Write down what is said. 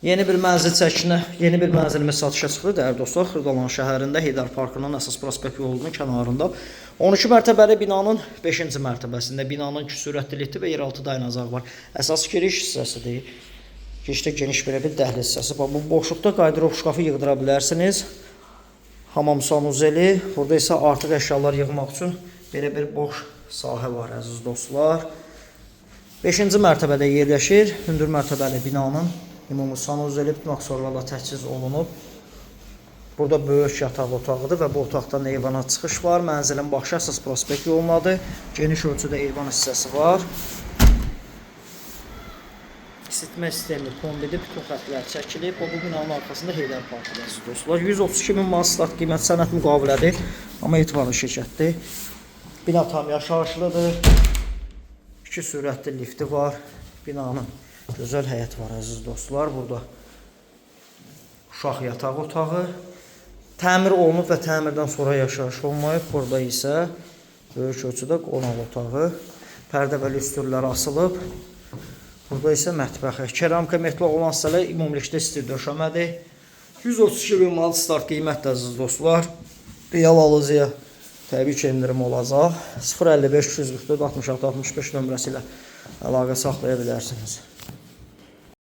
Yeni bir mənzil çəkinə, yeni bir mənzilimiz satışa çıxdı dəyərli dostlar. Xırdalan şəhərində Heydər Parkının əsas prospekt yolunun kənarında 12 mərtəbəli binanın 5-ci mərtəbəsində binanın sürətli lifti və yeraltı dayanacağı var. Əsas giriş hissəsidir. Girişdə geniş belə bir dəhliz hissəsi var. Bu boşluqda qardırop şkafı yığdıra bilərsiniz. Hamam sanuzeli. Burada isə artıq əşyalar yığmaq üçün belə bir boş sahə var əziz dostlar. 5-ci mərtəbədə yerləşir. Hündür mərtəbəli binanın ümumi sanuzeli bütün aksesuarlarla təchiz olunub. Burada böyük yataq otağıdır və bu otaqdan eyvana çıxış var. Mənzilin baxışı əsas prospekt yolunadır. Geniş ölçüdə eyvan hissəsi var. İsitmə sistemi kombidi bütün xətlər çəkilib. Bu binanın arxasında Heydər Parkıdır əziz dostlar. 132 min manat start qiymət sənəd müqavilədir. Amma etibarlı şirkətdir. Bina tam yaşayışlıdır. 2 sürətli lifti var. Binanın gözəl həyət var əziz dostlar. Burada uşaq yataq otağı. Təmir olunub və təmirdən sonra yaşayış olmayıb. Burada isə böyük ölçüdə qonaq otağı. Pərdə və lüstrlər asılıb. Burada isə mətbəxi. Keramika metlaq olan hissələr ümumilikdə stil döşəmədir. 132 min manat start qiymətdir əziz dostlar. Real alıcıya təbii ki endirim olacaq. 055 244 66 65 nömrəsi ilə əlaqə saxlaya bilərsiniz.